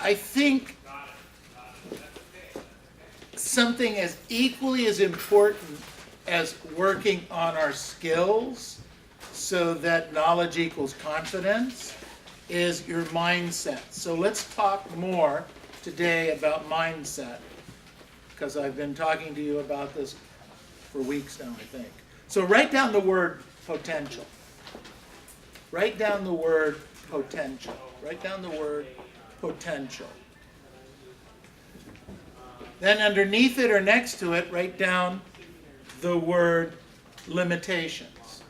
I think something as equally as important as working on our skills so that knowledge equals confidence is your mindset. So let's talk more today about mindset, because I've been talking to you about this for weeks now, I think. So write down the word potential. Write down the word potential. Write down the word potential. Then underneath it or next to it, write down the word limitations.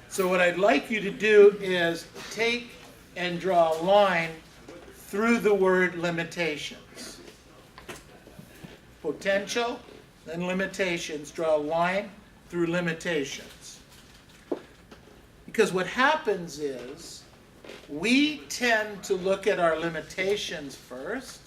So what I'd like you to do is take and draw a line through the word limitations. Potential, then limitations. Draw a line through limitations. Because what happens is we tend to look at our limitations first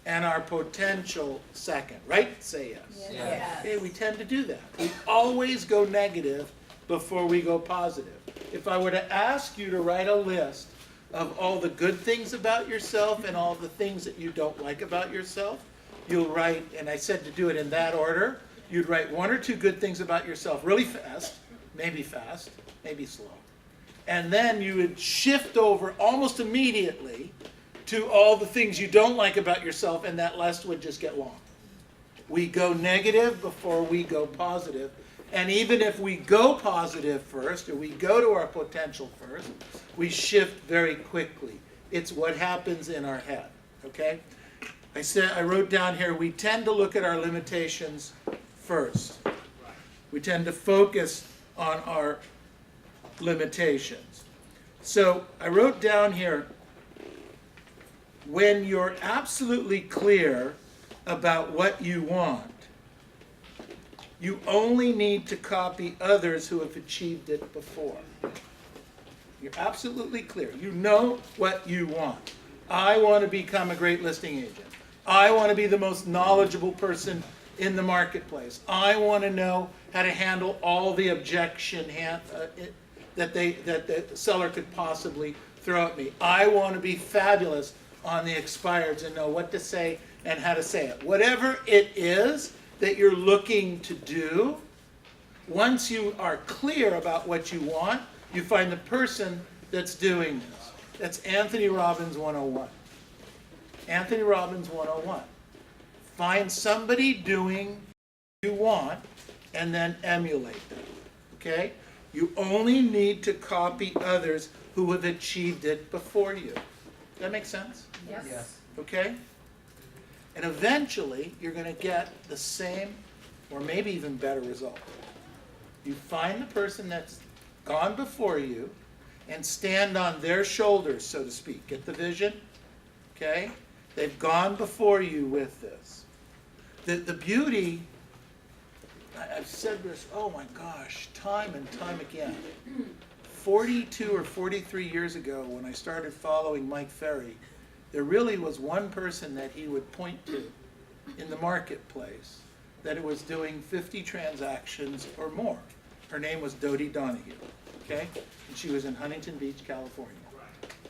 and our potential second, right? Say yes. Yes. Okay, we tend to do that. We always go negative before we go positive. If I were to ask you to write a list of all the good things about yourself and all the things that you don't like about yourself, you'll write, and I said to do it in that order, you'd write one or two good things about yourself really fast, maybe slow. And then you would shift over almost immediately to all the things you don't like about yourself, and that list would just get long. We go negative before we go positive. And even if we go positive first, or we go to our potential first, we shift very quickly. It's what happens in our head, okay? I wrote down here, we tend to look at our limitations first. We tend to focus on our limitations. So I wrote down here, when you're absolutely clear about what you want, you only need to copy others who have achieved it before. You're absolutely clear. You know what you want. I want to become a great listing agent. I want to be the most knowledgeable person in the marketplace. I want to know how to handle all the objection that the seller could possibly throw at me. I want to be fabulous on the expireds and know what to say and how to say it. Whatever it is that you're looking to do, once you are clear about what you want, you find the person that's doing this. That's Anthony Robbins 101. Anthony Robbins 101. Find somebody doing what you want and then emulate them. Okay? You only need to copy others who have achieved it before you. Does that make sense? Yes. Okay? And eventually, you're going to get the same or maybe even better result. You find the person that's gone before you and stand on their shoulders, so to speak. Get the vision? Okay? They've gone before you with this. The beauty, I've said this, oh my gosh, time and time again. 42 or 43 years ago, when I started following Mike Ferry, there really was one person that he would point to in the marketplace that it was doing 50 transactions or more. Her name was Dodie Donahue, okay? And she was in Huntington Beach, California.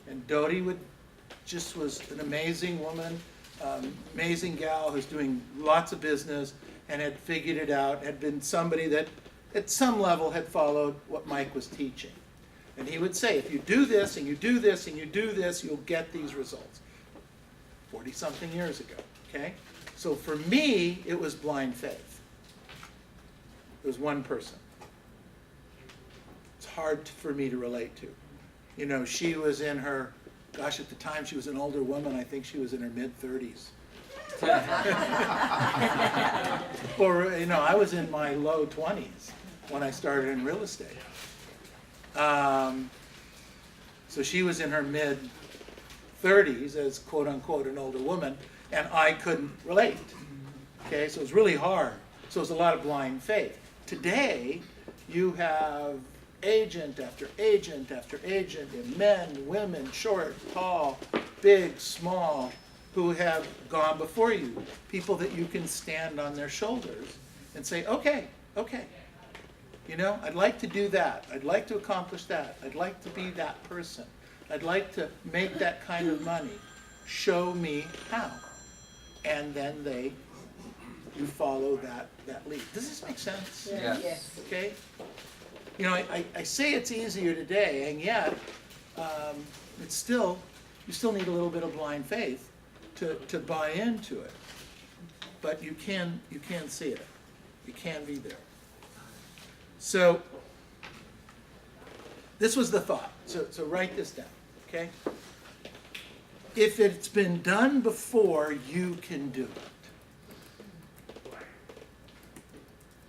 And Dodie was an amazing woman, amazing gal who's doing lots of business and had figured it out, had been somebody that at some level had followed what Mike was teaching. And he would say, if you do this and you do this and you do this, you'll get these results. 40-something years ago, okay? So for me, it was blind faith. It was one person. It's hard for me to relate to. You know, she was in her, gosh, at the time she was an older woman. I think she was in her mid-30s. Or, you know, I was in my low 20s when I started in real estate. So she was in her mid-30s as quote-unquote an older woman, and I couldn't relate. Okay, so it was really hard. So it was a lot of blind faith. Today, you have agent after agent after agent, in men, women, short, tall, big, small, who have gone before you. People that you can stand on their shoulders and say, okay, You know, I'd like to do that. I'd like to accomplish that. I'd like to be that person. I'd like to make that kind of money. Show me how. And then you follow that lead. Does this make sense? Yes. Okay? You know, I say it's easier today, and yet it's still, you still need a little bit of blind faith to buy into it. But you can see it. You can be there. So this was the thought. So write this down, okay? If it's been done before, you can do it.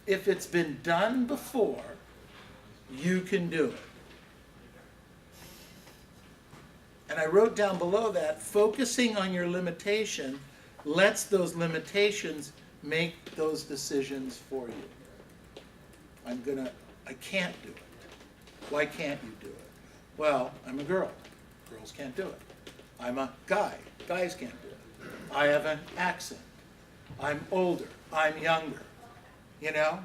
If it's been done before, you can do it. And I wrote down below that, focusing on your limitation lets those limitations make those decisions for you. I can't do it. Why can't you do it? Well, I'm a girl. Girls can't do it. I'm a guy. Guys can't do it. I have an accent. I'm older. I'm younger. You know?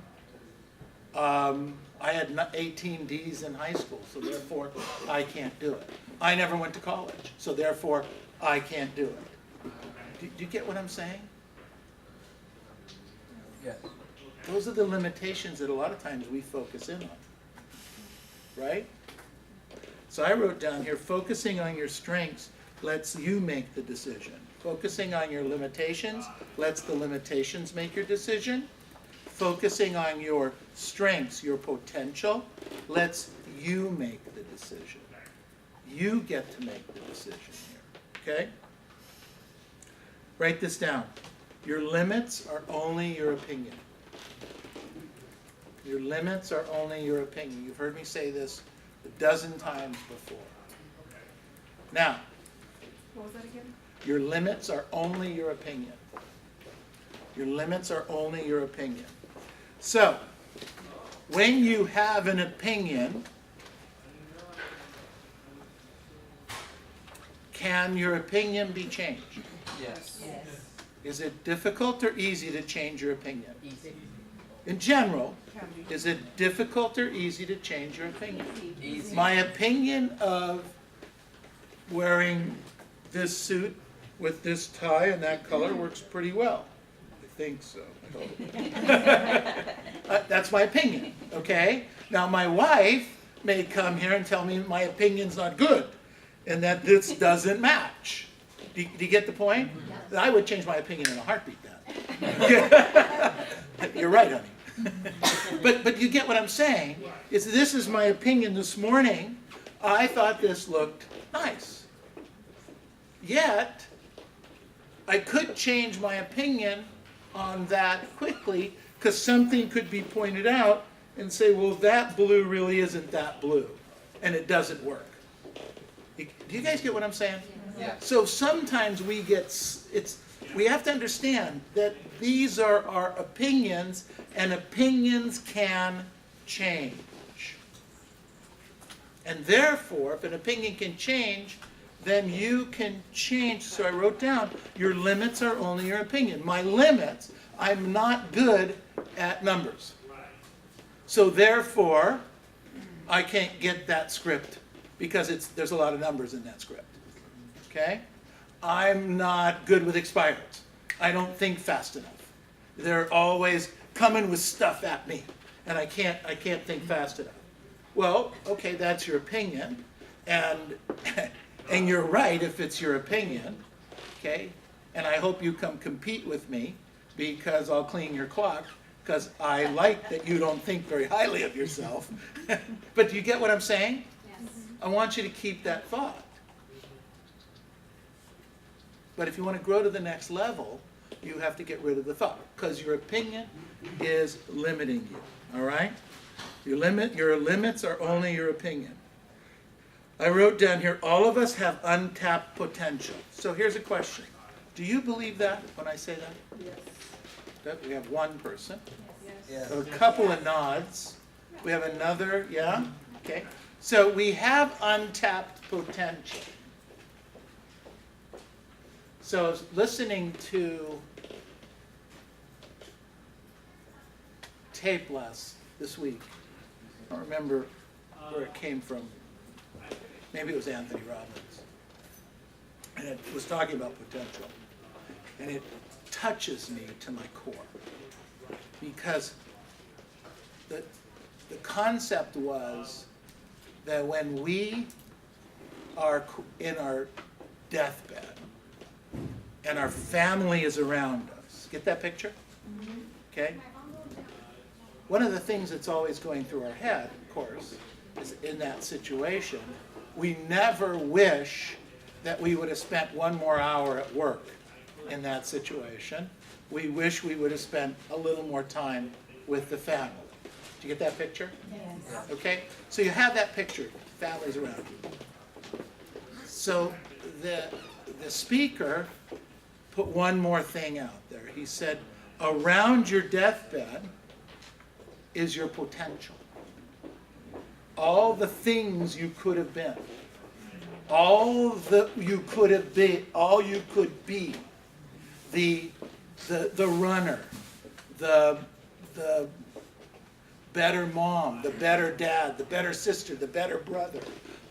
I had 18 D's in high school, so therefore I can't do it. I never went to college, so therefore I can't do it. Do you get what I'm saying? Yes. Those are the limitations that a lot of times we focus in on, right? So I wrote down here, focusing on your strengths lets you make the decision. Focusing on your limitations lets the limitations make your decision. Focusing on your strengths, your potential, lets you make the decision. You get to make the decision here, okay? Write this down. Your limits are only your opinion. Your limits are only your opinion. You've heard me say this a dozen times before. Now, What was that again? your limits are only your opinion. Your limits are only your opinion. So, when you have an opinion, can your opinion be changed? Yes. Yes. Is it difficult or easy to change your opinion? Easy. In general, Can be. is it difficult or easy to change your opinion? Easy. My opinion of wearing this suit with this tie and that color works pretty well. I think so. That's my opinion, okay? Now my wife may come here and tell me my opinion's not good and that this doesn't match. Do you get the point? Yes. I would change my opinion in a heartbeat then. You're right, honey. But you get what I'm saying? Is this is my opinion this morning. I thought this looked nice. Yet, I could change my opinion on that quickly because something could be pointed out and say, well, that blue really isn't that blue. And it doesn't work. Do you guys get what I'm saying? Yeah. So sometimes we have to understand that these are our opinions, and opinions can change. And therefore, if an opinion can change, then you can change. So I wrote down, your limits are only your opinion. My limits, I'm not good at numbers. So therefore, I can't get that script because there's a lot of numbers in that script. Okay? I'm not good with expireds. I don't think fast enough. They're always coming with stuff at me, and I can't think fast enough. Well, okay, that's your opinion, and you're right if it's your opinion, okay? And I hope you come compete with me because I'll clean your clock because I like that you don't think very highly of yourself. But do you get what I'm saying? Yes. I want you to keep that thought. But if you want to grow to the next level, you have to get rid of the thought because your opinion is limiting you, all right? Your limits are only your opinion. I wrote down here, all of us have untapped potential. So here's a question. Do you believe that when I say that? Yes. That we have one person. Yes. Yes. A couple of nods. We have another, yeah? Okay. So we have untapped potential. So I was listening to tape this week I don't remember where it came from. Maybe it was Anthony Robbins. And it was talking about potential. And it touches me to my core. Because the concept was that when we are in our deathbed and our family is around us, get that picture? Okay? One of the things that's always going through our head, of course, is in that situation, we never wish that we would have spent one more hour at work in that situation. We wish we would have spent a little more time with the family. Did you get that picture? Yes. Okay? So you have that picture, families around you. So the speaker put one more thing out there. He said, around your deathbed is your potential. All the things you could have been. All that you could have been, all you could be. The runner, the better mom, the better dad, the better sister, the better brother.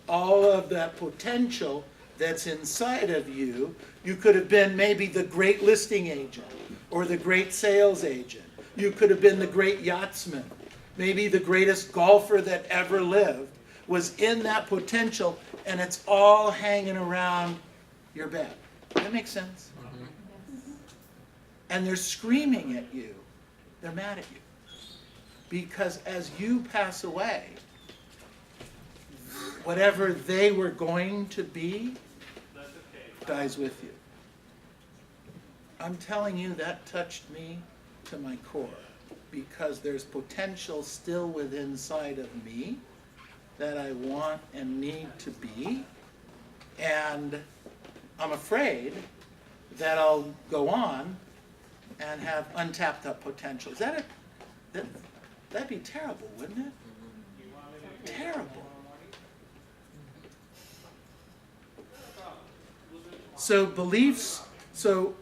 All of that potential that's inside of you, you could have been maybe the great listing agent or the great sales agent. You could have been the great yachtsman. Maybe the greatest golfer that ever lived was in that potential, and it's all hanging around your bed. Does that make sense? And they're screaming at you. They're mad at you. Because as you pass away, whatever they were going to be dies with you. I'm telling you, that touched me to my core. Because there's potential still within inside of me that I want and need to be. And I'm afraid that I'll go on and have untapped up potential. Is that that'd be terrible, wouldn't it? Terrible. So beliefs, so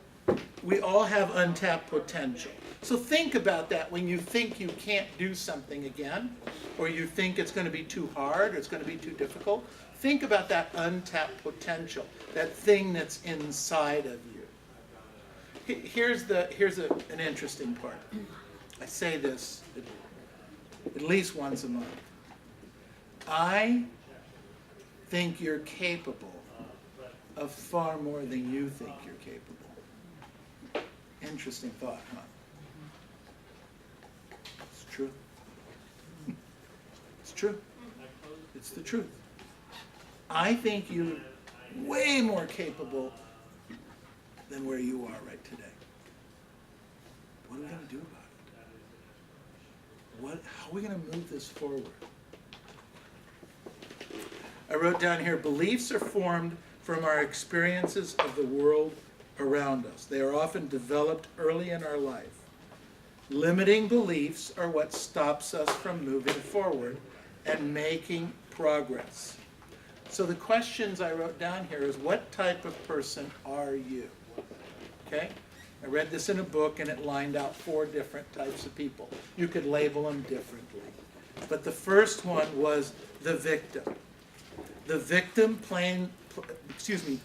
we all have untapped potential. So think about that when you think you can't do something again, or you think it's going to be too hard, or it's going to be too difficult. Think about that untapped potential, that thing that's inside of you. Here's an interesting part. I say this at least once a month. I think you're capable of far more than you think you're capable. Interesting thought, huh? It's true. It's true. It's the truth. I think you're way more capable than where you are right today. What are we going to do about it? How are we going to move this forward? I wrote down here, beliefs are formed from our experiences of the world around us. They are often developed early in our life. Limiting beliefs are what stops us from moving forward and making progress. So the questions I wrote down here is, what type of person are you? Okay? I read this in a book and it lined out 4 different types of people. You could label them differently. But the first one was the victim. The victim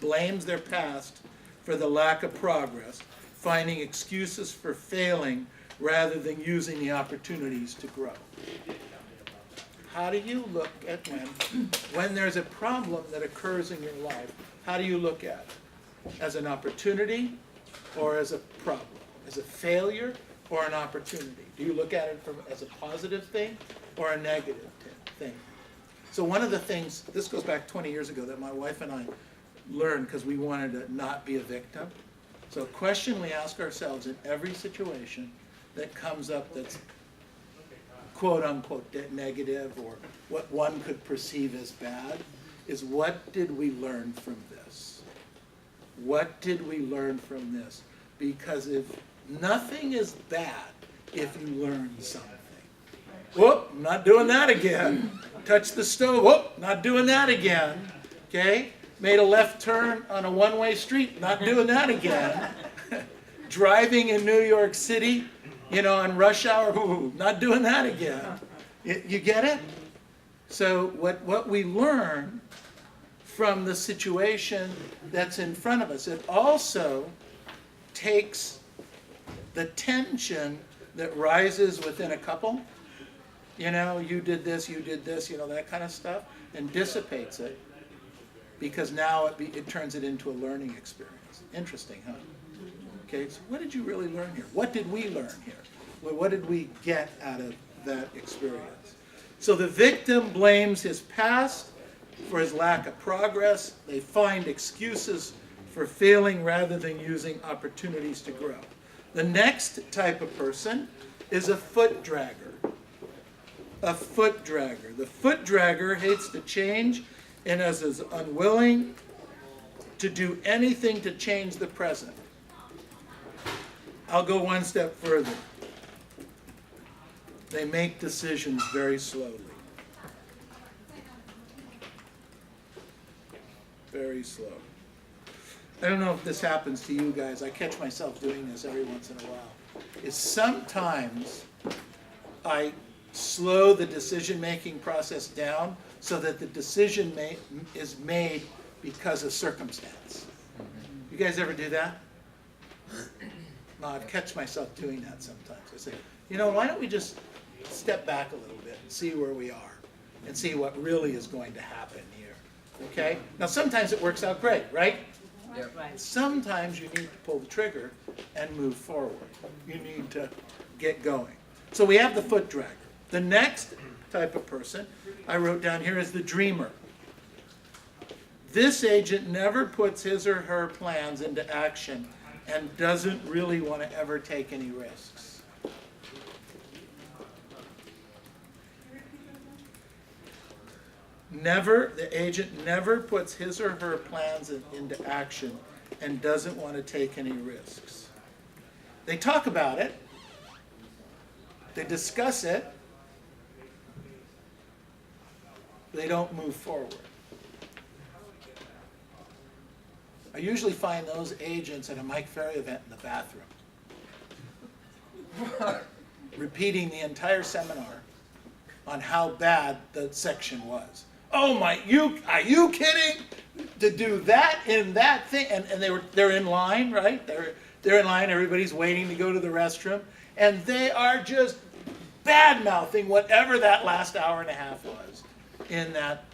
blames their past for the lack of progress, finding excuses for failing rather than using the opportunities to grow. How do you look at when there's a problem that occurs in your life, how do you look at it? As an opportunity or as a problem? As a failure or an opportunity? Do you look at it as a positive thing or a negative thing? So one of the things, this goes back 20 years ago, that my wife and I learned because we wanted to not be a victim. So a question we ask ourselves in every situation that comes up that's quote unquote negative or what one could perceive as bad is, what did we learn from this? What did we learn from this? Because if nothing is bad if you learn something. Whoop, not doing that again. Touch the stove, whoop, not doing that again. Okay? Made a left turn on a one-way street, not doing that again. Driving in New York City, on rush hour, ooh, not doing that again. You get it? So what we learn from the situation that's in front of us, it also takes the tension that rises within a couple, you know, you did this, you know, that kind of stuff, and dissipates it, because now it turns it into a learning experience. Interesting, huh? Okay, so what did you really learn here? What did we learn here? Well, what did we get out of that experience? So the victim blames his past for his lack of progress. They find excuses for failing rather than using opportunities to grow. The next type of person is a foot dragger. A foot dragger. The foot dragger hates to change and is unwilling to do anything to change the present. I'll go one step further. They make decisions very slowly. Very slow. I don't know if this happens to you guys. I catch myself doing this every once in a while. Is sometimes I slow the decision-making process down so that the decision is made because of circumstance. You guys ever do that? No, I've catch myself doing that sometimes. I say, you know, why don't we just step back a little bit and see where we are and see what really is going to happen here. Okay? Now sometimes it works out great, right? Yep. Right. Sometimes you need to pull the trigger and move forward. You need to get going. So we have the foot dragger. The next type of person I wrote down here is the dreamer. This agent never puts his or her plans into action and doesn't really want to ever take any risks. The agent never puts his or her plans into action and doesn't want to take any risks. They talk about it, they discuss it, they don't move forward. I usually find those agents at a Mike Ferry event in the bathroom, repeating the entire seminar on how bad the section was. Oh my, are you kidding? To do that in that thing, and they're in line, right? They're in line, everybody's waiting to go to the restroom, and they are just bad-mouthing whatever that last hour and a half was in that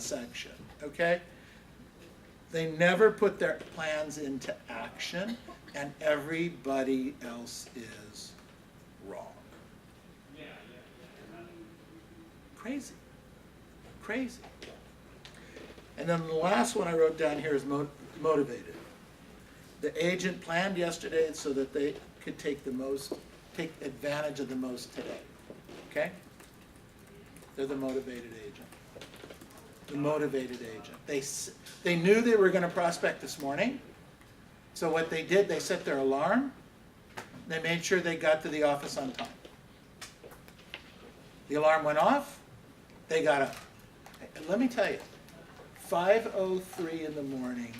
section, okay? They never put their plans into action, and everybody else is wrong. Crazy. Crazy. And then the last one I wrote down here is motivated. The agent planned yesterday so that they could take advantage of the most today. Okay? They're the motivated agent. The motivated agent. They knew they were going to prospect this morning. So what they did, they set their alarm. They made sure they got to the office on time. The alarm went off. They got up. And let me tell you, 5:03 in the morning,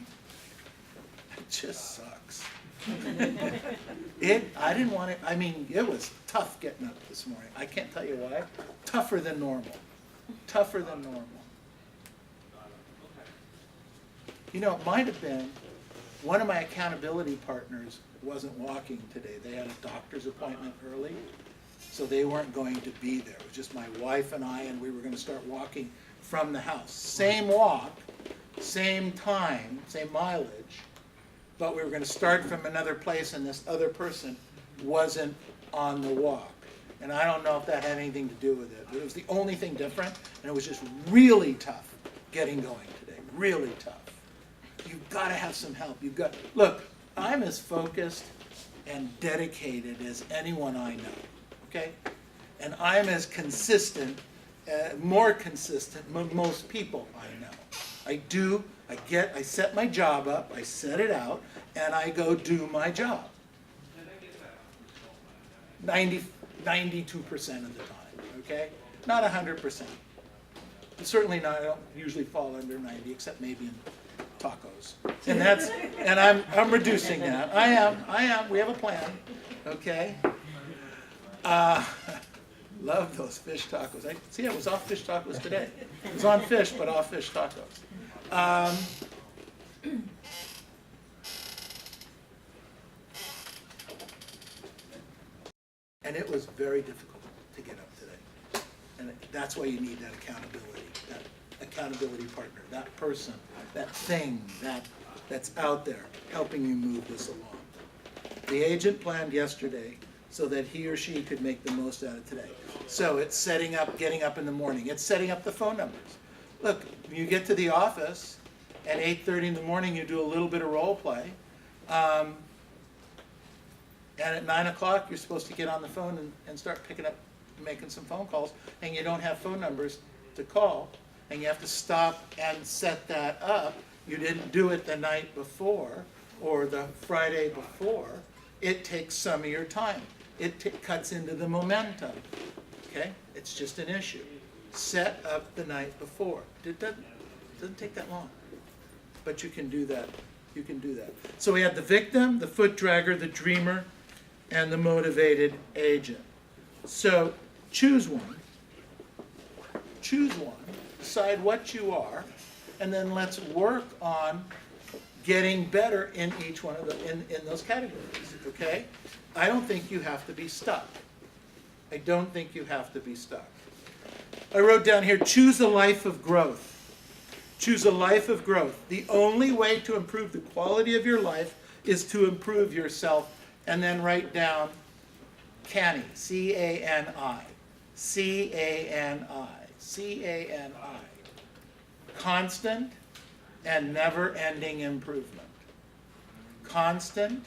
it just sucks. I didn't want it, I mean, it was tough getting up this morning. I can't tell you why. Tougher than normal. Tougher than normal. You know, it might have been one of my accountability partners wasn't walking today. They had a doctor's appointment early, so they weren't going to be there. It was just my wife and I, and we were going to start walking from the house. Same walk, same time, same mileage, but we were going to start from another place, and this other person wasn't on the walk. And I don't know if that had anything to do with it, but it was the only thing different, and it was just really tough getting going today. Really tough. You've got to have some help. Look, I'm as focused and dedicated as anyone I know, okay? And I'm as consistent, more consistent than most people I know. I set my job up, I set it out, and I go do my job. 92% of the time, okay? Not 100%. Certainly not, I don't usually fall under 90, except maybe in tacos. And I'm reducing that. I am, we have a plan, okay? Love those fish tacos. I was off fish tacos today. It was on fish, but off fish tacos. And it was very difficult to get up today. And that's why you need that accountability partner, that person, that thing, that's out there helping you move this along. The agent planned yesterday so that he or she could make the most out of today. So it's setting up, getting up in the morning. It's setting up the phone numbers. Look, you get to the office at 8:30 in the morning, you do a little bit of role play. And at 9 o'clock, you're supposed to get on the phone and start picking up, making some phone calls, and you don't have phone numbers to call, and you have to stop and set that up. You didn't do it the night before or the Friday before. It takes some of your time. It cuts into the momentum, okay? It's just an issue. Set up the night before. It doesn't take that long, but you can do that. You can do that. So we had the victim, the foot dragger, the dreamer, and the motivated agent. So choose one. Choose one. Decide what you are, and then let's work on getting better in each one of the in those categories. Okay? I don't think you have to be stuck. I don't think you have to be stuck. I wrote down here, choose a life of growth. Choose a life of growth. The only way to improve the quality of your life is to improve yourself. And then write down canny, C-A-N-I, C-A-N-I, C-A-N-I. Constant and never-ending improvement. Constant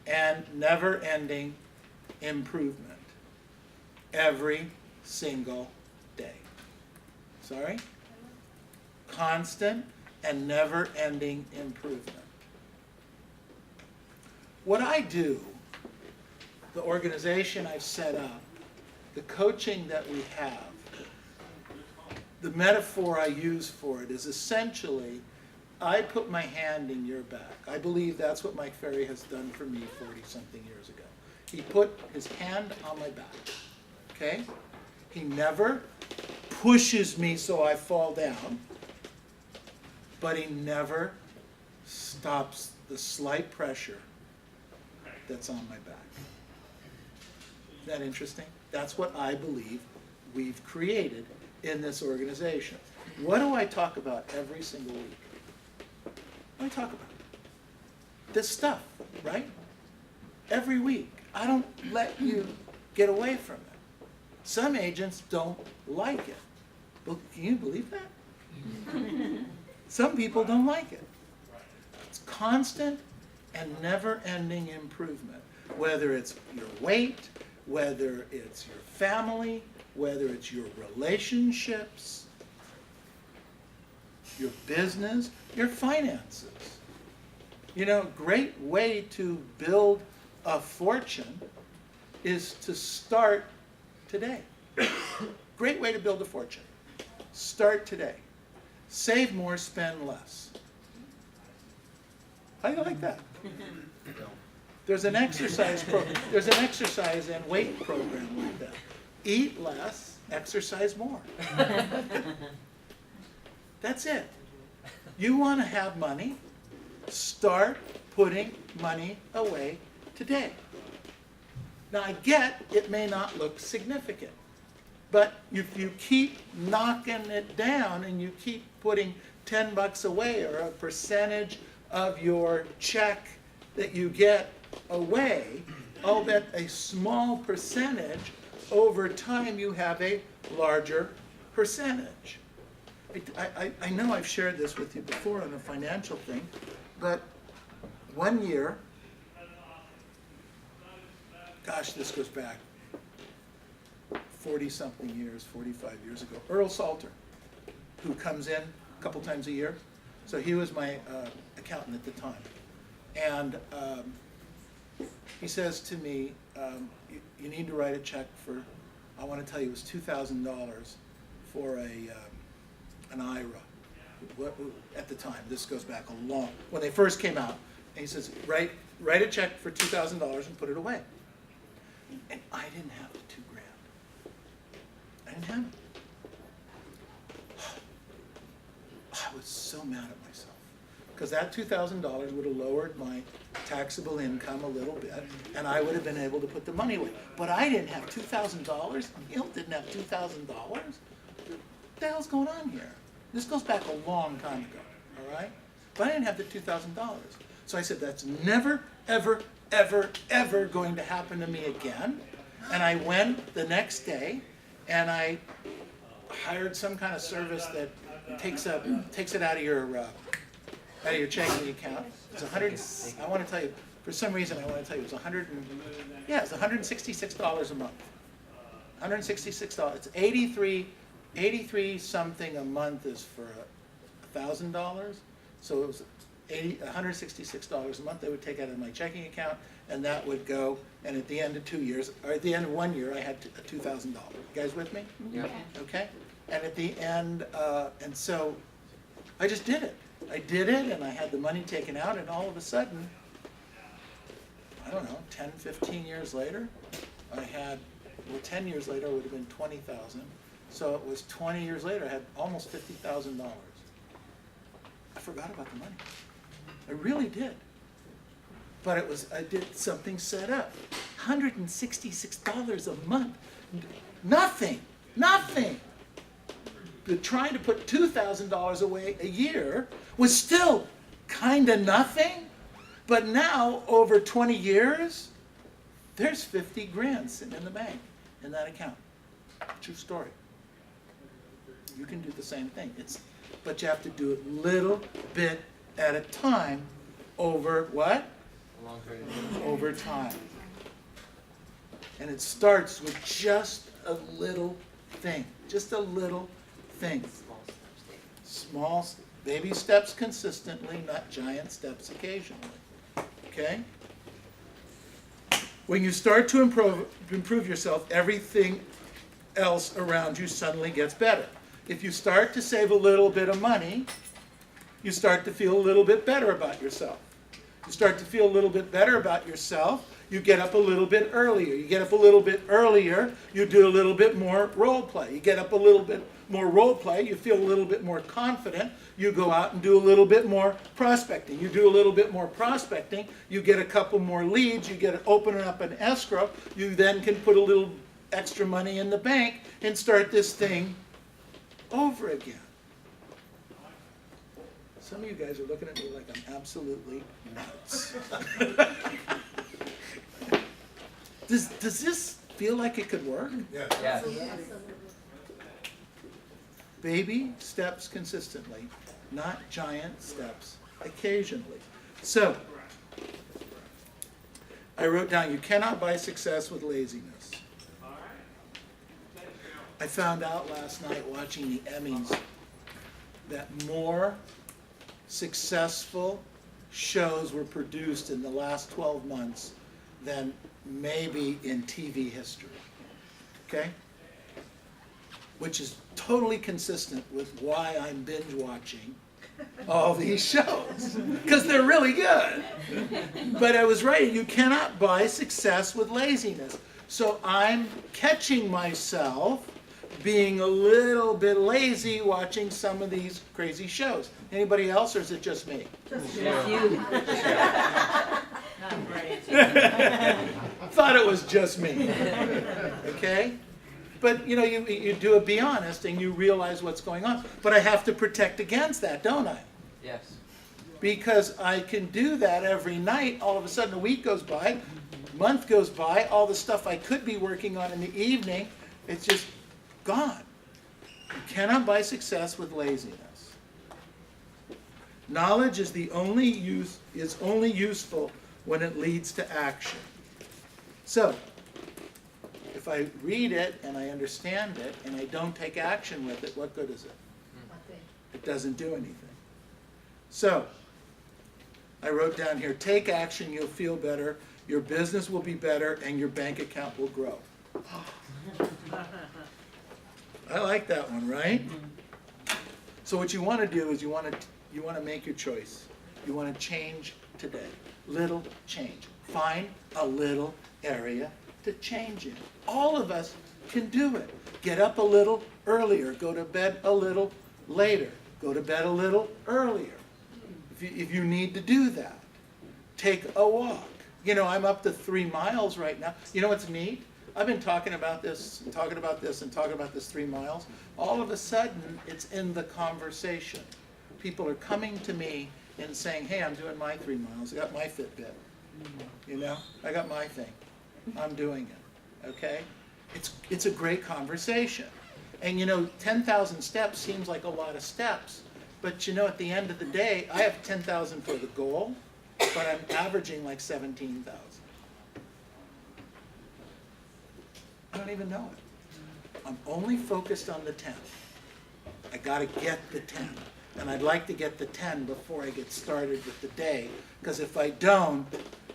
and never-ending improvement. Every single day. Sorry? Constant and never-ending improvement. What I do, the organization I've set up, the coaching that we have, the metaphor I use for it is essentially, I put my hand in your back. I believe that's what Mike Ferry has done for me 40-something years ago. He put his hand on my back, okay? He never pushes me so I fall down, but he never stops the slight pressure that's on my back. Isn't that interesting? That's what I believe we've created in this organization. What do I talk about every single week? What do I talk about? This stuff, right? Every week. I don't let you get away from it. Some agents don't like it. Well, can you believe that? Some people don't like it. It's constant and never-ending improvement, whether it's your weight, whether it's your family, whether it's your relationships, your business, your finances. You know, a great way to build a fortune is to start today. Great way to build a fortune. Start today. Save more, spend less. How do you like that? There's an exercise and weight program like that. Eat less, exercise more. That's it. You want to have money? Start putting money away today. Now I get it may not look significant, but if you keep knocking it down and you keep putting $10 away or a percentage of your check that you get away, I'll bet a small percentage over time you have a larger percentage. I know I've shared this with you before on a financial thing, but one year, gosh, this goes back 40-something years, 45 years ago. Earl Salter, who comes in a couple times a year. So he was my accountant at the time. And he says to me, you need to write a check for, I want to tell you, it was $2,000 for an IRA. At the time, this goes back a long, when they first came out. And he says, write a check for $2,000 and put it away. And I didn't have the $2,000. didn't have it. I was so mad at myself because that $2,000 would have lowered my taxable income a little bit, and I would have been able to put the money away. But I didn't have $2,000. Neil didn't have $2,000. What the hell's going on here? This goes back a long time ago, all right? But I didn't have the $2,000. So I said, that's never, ever, ever, ever going to happen to me again. And I went the next day, and I hired some kind of service that takes it out of your checking account. It's I want to tell you, for some reason I want to tell you, it's $166 a month. $166. It's 83 something a month is for $1,000. So it was $166 a month. They would take out of my checking account, and that would go. And at the end of 2 years, or at the end of 1 year, I had $2,000. You guys with me? Yeah. Okay. And at the end, and so I just did it. I did it, and I had the money taken out, and all of a sudden, I don't know, 10, 15 years later, I had, well, 10 years later, it would have been 20,000. So it was 20 years later, I had almost $50,000. I forgot about the money. I really did. But I did something set up. $166 a month. Nothing. But trying to put $2,000 away a year was still kind of nothing. But now, over 20 years, there's 50 grand sitting in the bank in that account. True story. You can do the same thing. But you have to do it little bit at a time over what? A long period of time. Over time. And it starts with just a little thing. Just a little thing. Small baby steps consistently, not giant steps occasionally. Okay? When you start to improve yourself, everything else around you suddenly gets better. If you start to save a little bit of money, you start to feel a little bit better about yourself. You start to feel a little bit better about yourself, you get up a little bit earlier. You get up a little bit earlier, you do a little bit more role play. You get up a little bit more role play, you feel a little bit more confident, you go out and do a little bit more prospecting. You do a little bit more prospecting, you get a couple more leads, you get opening up an escrow, you then can put a little extra money in the bank and start this thing over again. Some of you guys are looking at me like I'm absolutely nuts. Does this feel like it could work? Yes. Baby steps consistently, not giant steps occasionally. So, I wrote down, you cannot buy success with laziness. I found out last night watching the Emmys that more successful shows were produced in the last 12 months than maybe in TV history. Okay? Which is totally consistent with why I'm binge watching all these shows. Because they're really good. But I was right, you cannot buy success with laziness. So I'm catching myself being a little bit lazy watching some of these crazy shows. Anybody else, or is it just me? Just you. Thought it was just me. Okay? But you know, you do it, be honest, and you realize what's going on. But I have to protect against that, don't I? Yes. Because I can do that every night. All of a sudden a week goes by, a month goes by, all the stuff I could be working on in the evening, it's just gone. You cannot buy success with laziness. Knowledge is only useful when it leads to action. So, if I read it and I understand it and I don't take action with it, what good is it? It doesn't do anything. So, I wrote down here, take action, you'll feel better, your business will be better, and your bank account will grow. I like that one, right? So what you want to do is you want to make your choice. You want to change today. Little change. Find a little area to change in. All of us can do it. Get up a little earlier, go to bed a little later, go to bed a little earlier. If you need to do that, take a walk. You know, I'm up to 3 miles right now. You know what's neat? I've been talking about this, and talking about this 3 miles. All of a sudden, it's in the conversation. People are coming to me and saying, hey, I'm doing my 3 miles. I got my Fitbit. You know, I got my thing. I'm doing it. Okay? It's a great conversation. And you know, 10,000 steps seems like a lot of steps. But you know, at the end of the day, I have 10,000 for the goal, but I'm averaging like 17,000. I don't even know it. I'm only focused on the 10. I got to get the 10. And I'd like to get the 10 before I get started with the day. Because if I don't,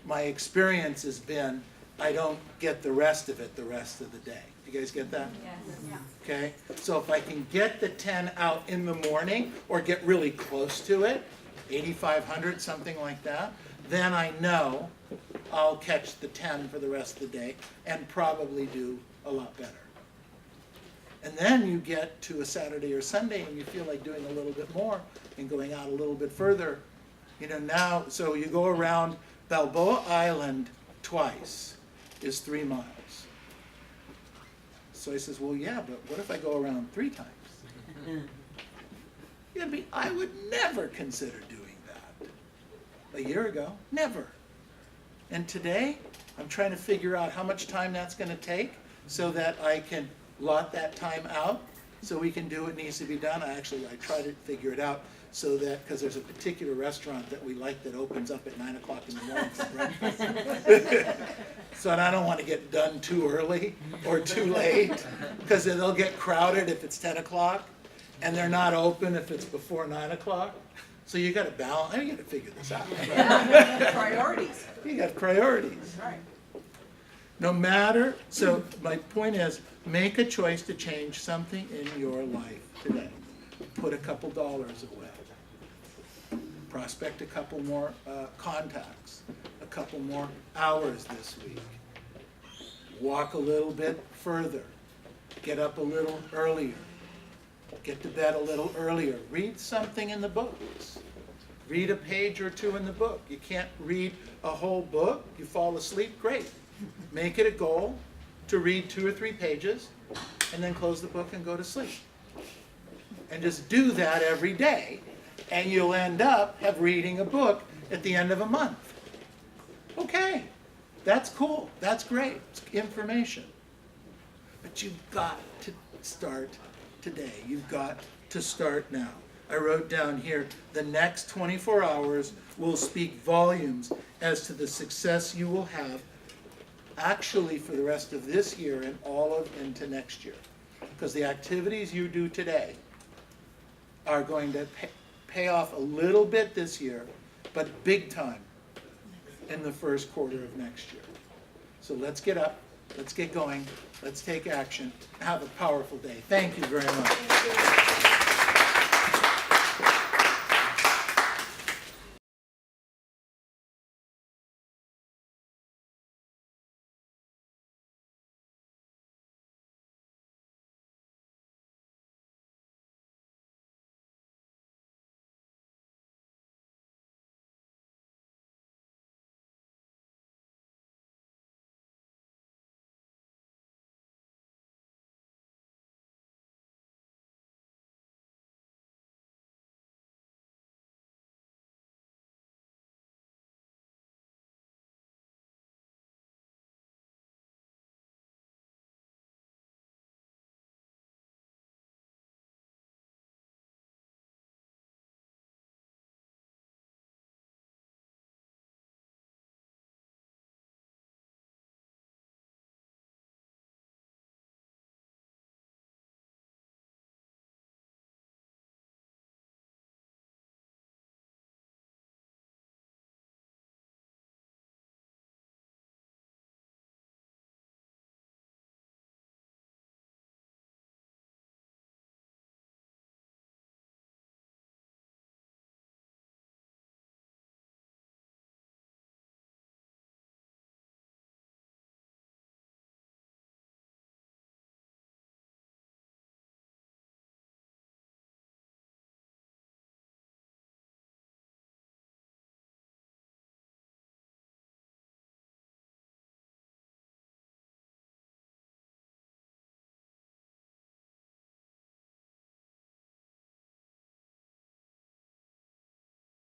my experience has been I don't get the rest of it the rest of the day. You guys get that? Yes. Yeah. Okay? So if I can get the 10 out in the morning or get really close to it, 8,500, something like that, then I know I'll catch the 10 for the rest of the day and probably do a lot better. And then you get to a Saturday or Sunday and you feel like doing a little bit more and going out a little bit further. You know, now, so you go around Balboa Island twice is 3 miles. So I says, well, yeah, but what if I go around 3 times? Yeah, I would never consider doing that. A year ago, never. And today, I'm trying to figure out how much time that's going to take so that I can lot that time out so we can do what needs to be done. I try to figure it out so that, because there's a particular restaurant that we like that opens up at 9 o'clock in the morning for breakfast. So I don't want to get done too early or too late, because they'll get crowded if it's 10 o'clock, and they're not open if it's before 9 o'clock. So you got to balance, you got to figure this out. Priorities. You got priorities. Right. No matter, so my point is, make a choice to change something in your life today. Put a couple dollars away. Prospect a couple more contacts, a couple more hours this week. Walk a little bit further. Get up a little earlier. Get to bed a little earlier. Read something in the books. Read a page or two in the book. You can't read a whole book. You fall asleep, great. Make it a goal to read 2 or 3 pages and then close the book and go to sleep. And just do that every day, and you'll end up reading a book at the end of a month. Okay, that's cool. That's great. It's information. But you've got to start today. You've got to start now. I wrote down here, the next 24 hours will speak volumes as to the success you will have actually for the rest of this year and all of into next year. Because the activities you do today are going to pay off a little bit this year, but big time in the first quarter of next year. So let's get up, let's get going, let's take action, have a powerful day. Thank you very much.